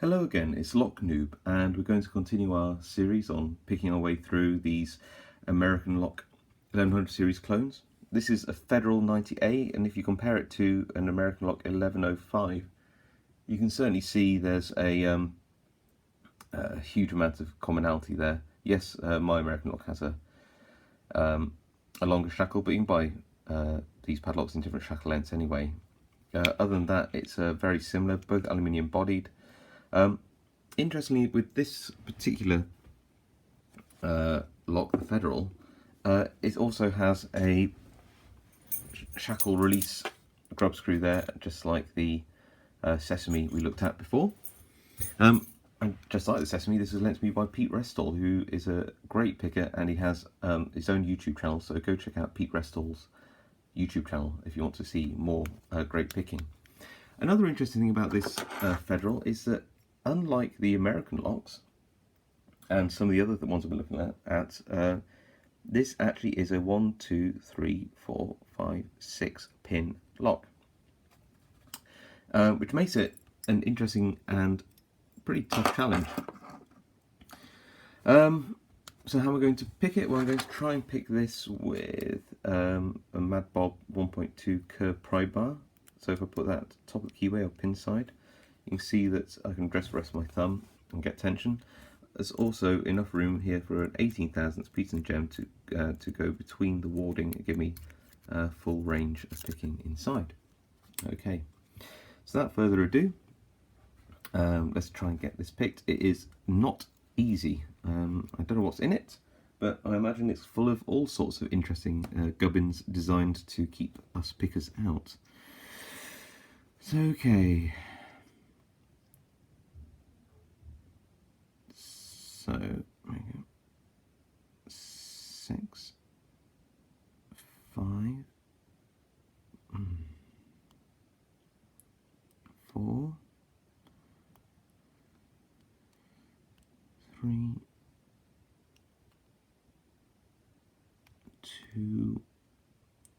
Hello again, it's Lock Noob, and we're going to continue our series on picking our way through these American Lock 1100 series clones. This is a Federal 90A, and if you compare it to an American Lock 1105, you can certainly see there's a huge amount of commonality there. Yes, my American Lock has a longer shackle, but you can buy these padlocks in different shackle lengths anyway. Other than that, it's very similar, both aluminium bodied. Interestingly, with this particular lock, the Federal, it also has a shackle release grub screw there, just like the Sesame we looked at before. And just like the Sesame, this is lent to me by Pete Restall, who is a great picker, and he has his own YouTube channel, so go check out Pete Restall's YouTube channel if you want to see more great picking. Another interesting thing about this Federal is that unlike the American locks and some of the other ones we're looking at, this actually is a 1, 2, 3, 4, 5, 6 pin lock, which makes it an interesting and pretty tough challenge. So how am I going to pick it? Well, I'm going to try and pick this with a Mad Bob 1.2 curved pry bar. So if I put that at the top of the keyway or pin side, you can see that I can just rest my thumb and get tension. There's also enough room here for an 18 thousandths piece and gem to go between the warding and give me full range of picking inside. Okay, so without further ado, let's try and get this picked. It is not easy. I don't know what's in it, but I imagine it's full of all sorts of interesting gubbins designed to keep us pickers out. So, okay. So, there we go. 6, 5, 4, 3, 2.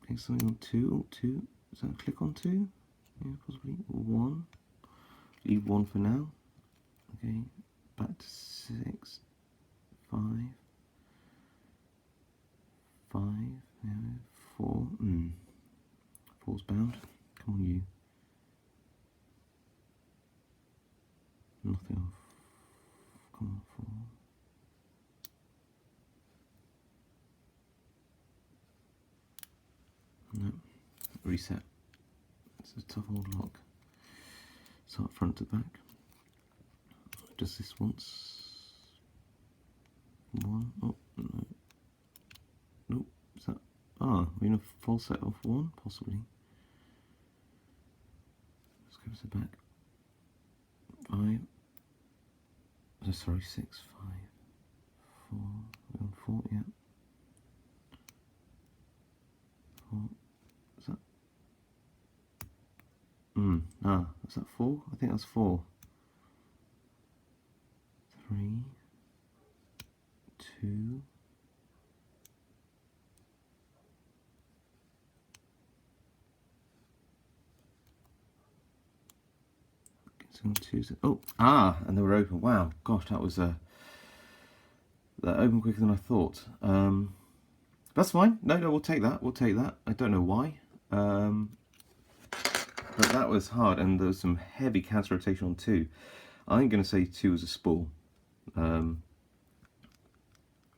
Click something on 2. 2. Does that click on 2? Yeah, possibly 1. Leave 1 for now. Okay, back to 6, 5, 5, 4. 4's bound. Come on, you. Nothing off. Come on, 4. No. Reset. It's a tough old lock. Start front to back. Just this once. 1. Oh, no. Nope. Is that. Ah, we're in a full set of 1, possibly. Let's go to the back. 5. Oh, sorry, 6, 5, 4. We're on 4, yeah. 4. Is that. Is that 4? I think that's 4. 3, 2, 2. Oh, and they were open. Wow, gosh, that was that opened quicker than I thought. That's fine. No, we'll take that. We'll take that. I don't know why, but that was hard, and there was some heavy counter rotation on 2. I'm going to say 2 was a spool.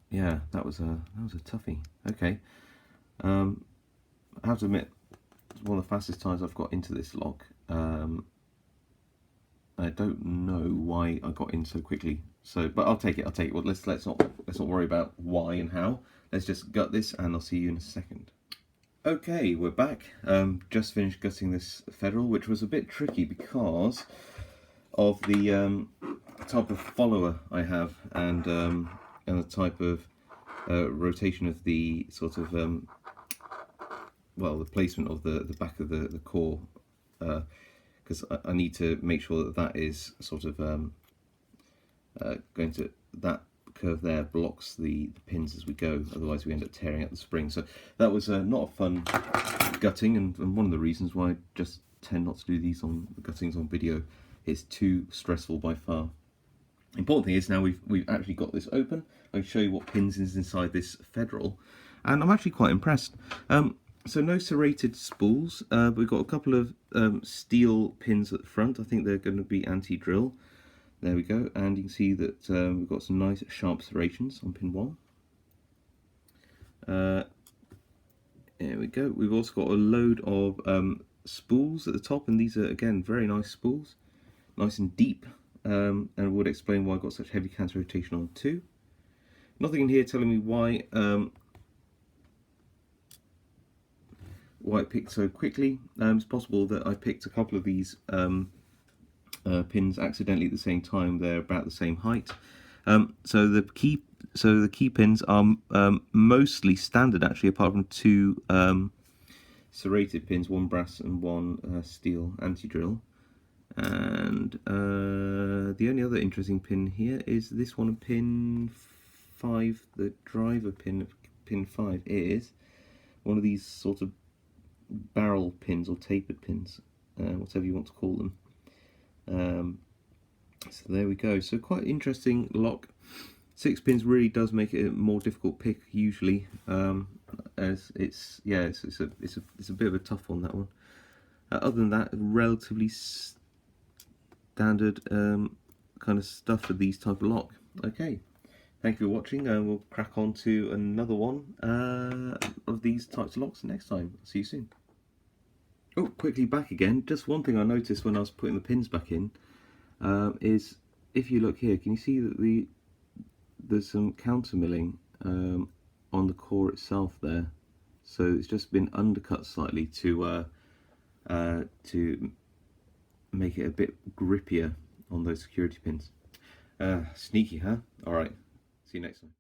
Yeah, that was a toughie. Okay, I have to admit, it's one of the fastest times I've got into this lock. I don't know why I got in so quickly. So, but I'll take it. Well, let's not worry about why and how. Let's just gut this, and I'll see you in a second. Okay, we're back. Just finished gutting this Federal, which was a bit tricky because of the type of follower I have, and the type of rotation of the sort of well, the placement of the back of the core, because I need to make sure that is sort of going to, that curve there blocks the pins as we go, otherwise we end up tearing out the spring. So that was not a fun gutting, and one of the reasons why I just tend not to do these guttings on video it's too stressful by far. The important thing is now we've actually got this open. I can show you what pins is inside this Federal, and I'm actually quite impressed. So no serrated spools. We've got a couple of steel pins at the front. I think they're going to be anti-drill. There we go, and you can see that we've got some nice sharp serrations on pin 1. There we go. We've also got a load of spools at the top, and these are again very nice spools, nice and deep, and would explain why I've got such heavy counter rotation on 2. Nothing in here telling me why it picked so quickly. It's possible that I picked a couple of these pins accidentally at the same time. They're about the same height. So the key pins are mostly standard actually, apart from 2 serrated pins, 1 brass and 1 steel anti-drill. And the only other interesting pin here is this one, pin 5. The driver pin of pin 5 is one of these sort of barrel pins or tapered pins, whatever you want to call them. So there we go. So quite interesting lock. 6 pins really does make it a more difficult pick usually, as it's a bit of a tough one, that one. Other than that, relatively standard kind of stuff for these type of lock. Okay, thank you for watching. We'll crack on to another one of these types of locks next time. See you soon. Oh, quickly back again. Just one thing I noticed when I was putting the pins back in is, if you look here, can you see that there's some counter milling on the core itself there? So it's just been undercut slightly to make it a bit grippier on those security pins. Sneaky, huh? Alright, see you next time.